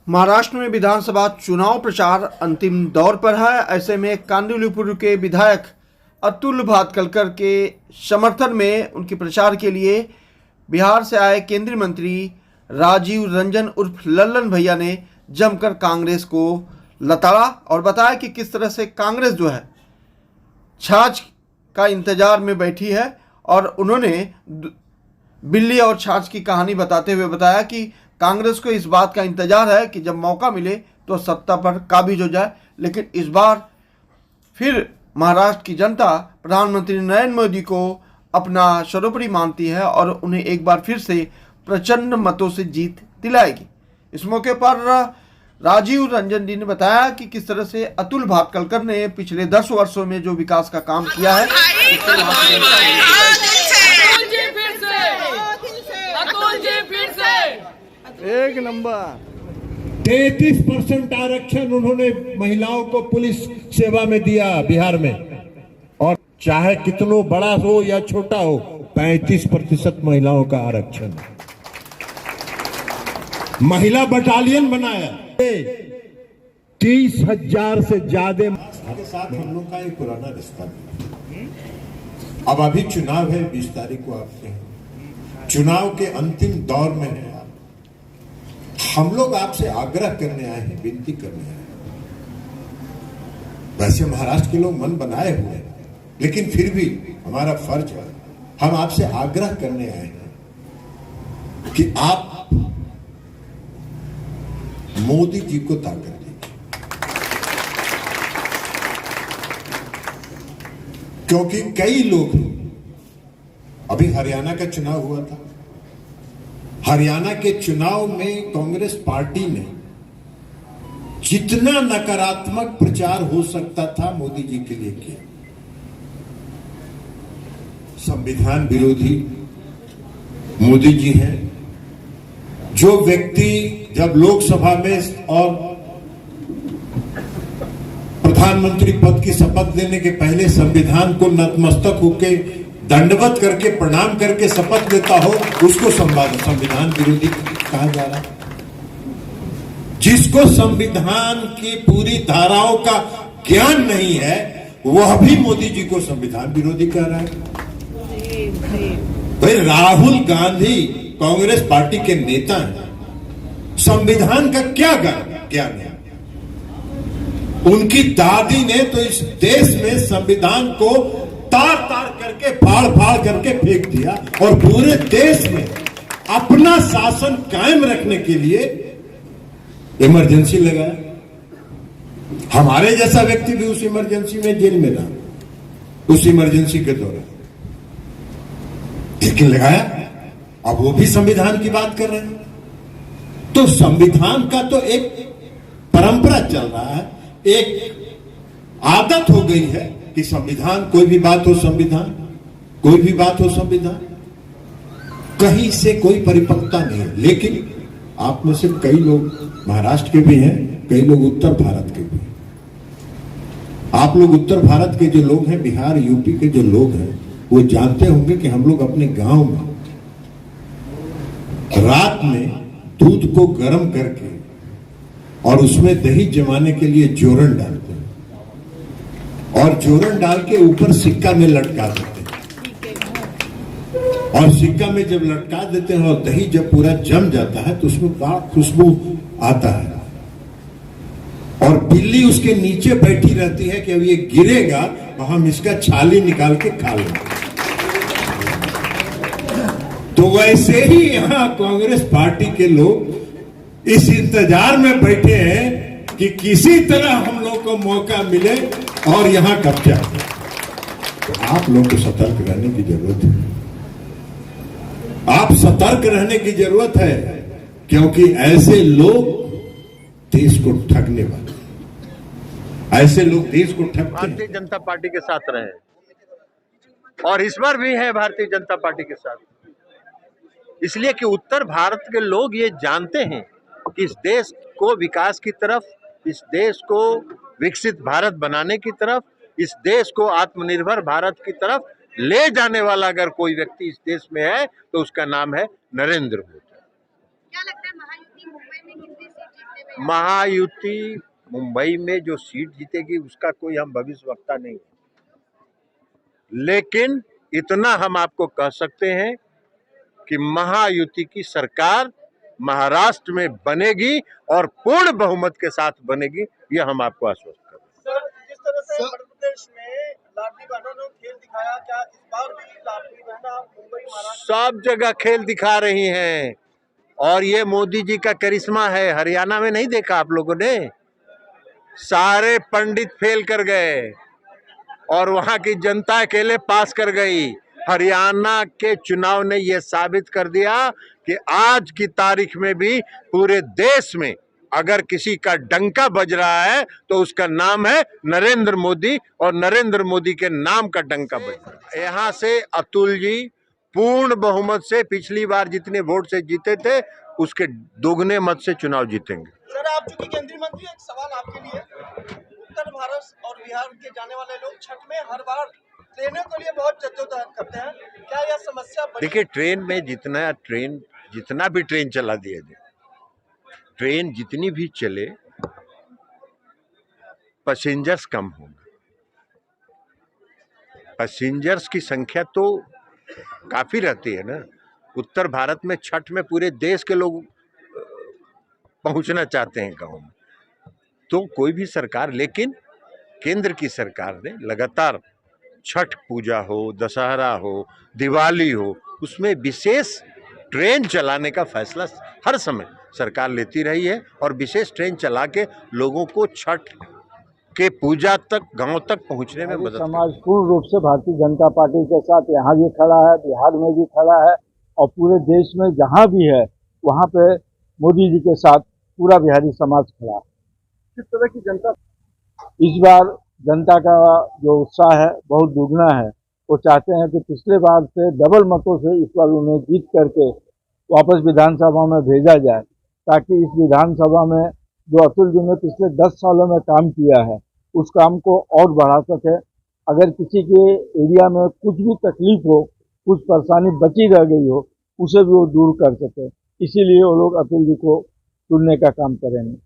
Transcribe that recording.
महाराष्ट्र में विधानसभा चुनाव प्रचार अंतिम दौर पर है। ऐसे में कांदिवलीपुर के विधायक अतुल भातखलकर के समर्थन में उनके प्रचार के लिए बिहार से आए केंद्रीय मंत्री राजीव रंजन उर्फ लल्लन भैया ने जमकर कांग्रेस को लताड़ा और बताया कि किस तरह से कांग्रेस जो है छाछ का इंतजार में बैठी है। और उन्होंने बिल्ली और छाछ की कहानी बताते हुए बताया कि कांग्रेस को इस बात का इंतजार है कि जब मौका मिले तो सत्ता पर काबिज हो जाए, लेकिन इस बार फिर महाराष्ट्र की जनता प्रधानमंत्री नरेंद्र मोदी को अपना सर्वोपरि मानती है और उन्हें एक बार फिर से प्रचंड मतों से जीत दिलाएगी। इस मौके पर राजीव रंजन जी ने बताया कि किस तरह से अतुल भातखलकर ने पिछले 10 वर्षों में जो विकास का काम किया है। एक नंबर 33% आरक्षण उन्होंने महिलाओं को पुलिस सेवा में दिया बिहार में, और चाहे कितनो बड़ा हो या छोटा हो 35% महिलाओं का आरक्षण। महिला बटालियन बनाया, 30,000 से ज्यादा के साथ हम लोग का एक पुराना रिश्ता है। अब अभी चुनाव है, 20 तारीख को आपके चुनाव के अंतिम दौर में है। हम लोग आपसे आग्रह करने आए हैं, विनती करने आए हैं। वैसे महाराष्ट्र के लोग मन बनाए हुए हैं, लेकिन फिर भी हमारा फर्ज है, हम आपसे आग्रह करने आए हैं कि आप मोदी जी को ताकत दीजिए, क्योंकि कई लोग, अभी हरियाणा का चुनाव हुआ था, हरियाणा के चुनाव में कांग्रेस पार्टी ने जितना नकारात्मक प्रचार हो सकता था मोदी जी के लिए किया। संविधान विरोधी मोदी जी हैं। जो व्यक्ति जब लोकसभा में और प्रधानमंत्री पद की शपथ लेने के पहले संविधान को नतमस्तक होके दंडवत करके प्रणाम करके शपथ लेता हो, उसको संविधान विरोधी कहा जा रहा है। जिसको संविधान की पूरी धाराओं का ज्ञान नहीं है, वह भी मोदी जी को संविधान विरोधी कह रहा है। भाई राहुल गांधी कांग्रेस पार्टी के नेता हैं, संविधान का क्या ज्ञान है? उनकी दादी ने तो इस देश में संविधान को तार तार करके फाड़ फाड़ करके फेंक दिया और पूरे देश में अपना शासन कायम रखने के लिए इमरजेंसी लगाया। हमारे जैसा व्यक्ति भी उस इमरजेंसी में जेल में रहा, उस इमरजेंसी के दौरान, लेकिन लगाया। अब वो भी संविधान की बात कर रहे हैं। तो संविधान का तो एक परंपरा चल रहा है, एक आदत हो गई है कि संविधान, कोई भी बात हो संविधान, कोई भी बात हो संविधान, कहीं से कोई परिपक्वता नहीं है। लेकिन आप में से कई लोग महाराष्ट्र के भी हैं, कई लोग उत्तर भारत के भी हैं। आप लोग उत्तर भारत के जो लोग हैं, बिहार यूपी के जो लोग हैं, वो जानते होंगे कि हम लोग अपने गांव में रात में दूध को गर्म करके और उसमें दही जमाने के लिए जोरन डालते हैं, और जोरन डाल के ऊपर सिक्का में लटका देते हैं। और सिक्का में जब लटका देते हैं और दही जब पूरा जम जाता है तो उसमें बड़ा खुशबू आता है, और बिल्ली उसके नीचे बैठी रहती है कि अब ये गिरेगा तो हम इसका छाली निकाल के खा लेंगे। तो वैसे ही यहां कांग्रेस पार्टी के लोग इस इंतजार में बैठे हैं कि किसी तरह हम लोग को मौका मिले और यहां कब्जा। तो आप लोग को सतर्क रहने की जरूरत है। आप सतर्क रहने की जरूरत है, क्योंकि ऐसे लोग देश को ठगने वाले, ऐसे लोग देश को ठगते। भारतीय जनता पार्टी के साथ रहे और इस बार भी है भारतीय जनता पार्टी के साथ, इसलिए कि उत्तर भारत के लोग ये जानते हैं कि इस देश को विकास की तरफ, इस देश को विकसित भारत बनाने की तरफ, इस देश को आत्मनिर्भर भारत की तरफ ले जाने वाला अगर कोई व्यक्ति इस देश में है तो उसका नाम है नरेंद्र मोदी। क्या लगता है महायुति मुंबई में कितनी सीट जीतने में? महायुति मुंबई में जो सीट जीतेगी उसका कोई हम भविष्यवक्ता नहीं है, लेकिन इतना हम आपको कह सकते हैं कि महायुति की सरकार महाराष्ट्र में बनेगी और पूर्ण बहुमत के साथ बनेगी, यह हम आपको आश्वस्त कर रहे हैं। सर, जिस तरह से मध्य प्रदेश में लाडली बहनों ने खेल दिखाया, क्या इस बार भी लाडली बहना मुंबई महाराष्ट्र सब जगह खेल दिखा रही हैं और ये मोदी जी का करिश्मा है। हरियाणा में नहीं देखा आप लोगों ने? सारे पंडित फेल कर गए और वहां की जनता अकेले पास कर गई। हरियाणा के चुनाव ने यह साबित कर दिया कि आज की तारीख में भी पूरे देश में अगर किसी का डंका बज रहा है तो उसका नाम है नरेंद्र मोदी और नरेंद्र मोदी के नाम का डंका बज रहा है। यहाँ से अतुल जी पूर्ण बहुमत से पिछली बार जितने वोट से जीते थे उसके दोगुने मत से चुनाव जीतेंगे। सर, आप चूंकि केंद्रीय मंत्री, एक सवाल आपके लिए। उत्तर भारत और बिहार के जाने वाले लोग छठ में हर बार ट्रेनों के लिए बहुत जद्दोजहद करते हैं, क्या यह समस्या बड़ी? देखिए, ट्रेन में जितना भी ट्रेन चला दिया जाए, ट्रेन जितनी भी चले, पैसेंजर्स कम होंगे। पैसेंजर्स की संख्या तो काफी रहती है ना। उत्तर भारत में छठ में पूरे देश के लोग पहुंचना चाहते हैं गांव में, तो कोई भी सरकार, लेकिन केंद्र की सरकार ने लगातार छठ पूजा हो, दशहरा हो, दिवाली हो, उसमें विशेष ट्रेन चलाने का फैसला हर समय सरकार लेती रही है और विशेष ट्रेन चला के लोगों को छठ के पूजा तक, गांव तक पहुंचने में मदद। समाज पूर्ण रूप से भारतीय जनता पार्टी के साथ यहाँ भी खड़ा है, बिहार में भी खड़ा है और पूरे देश में जहाँ भी है वहाँ पे मोदी जी के साथ पूरा बिहारी समाज खड़ा है। किस तरह की जनता इस बार जनता का जो उत्साह है बहुत दुगना है। वो चाहते हैं कि पिछले बार से डबल मतों से इस बार उन्हें जीत करके वापस विधानसभा में भेजा जाए, ताकि इस विधानसभा में जो अतुल जी ने पिछले 10 सालों में काम किया है उस काम को और बढ़ा सके। अगर किसी के एरिया में कुछ भी तकलीफ हो, कुछ परेशानी बची रह गई हो, उसे भी वो दूर कर सके। इसीलिए वो लोग अतुल जी को चुनने का काम करेंगे।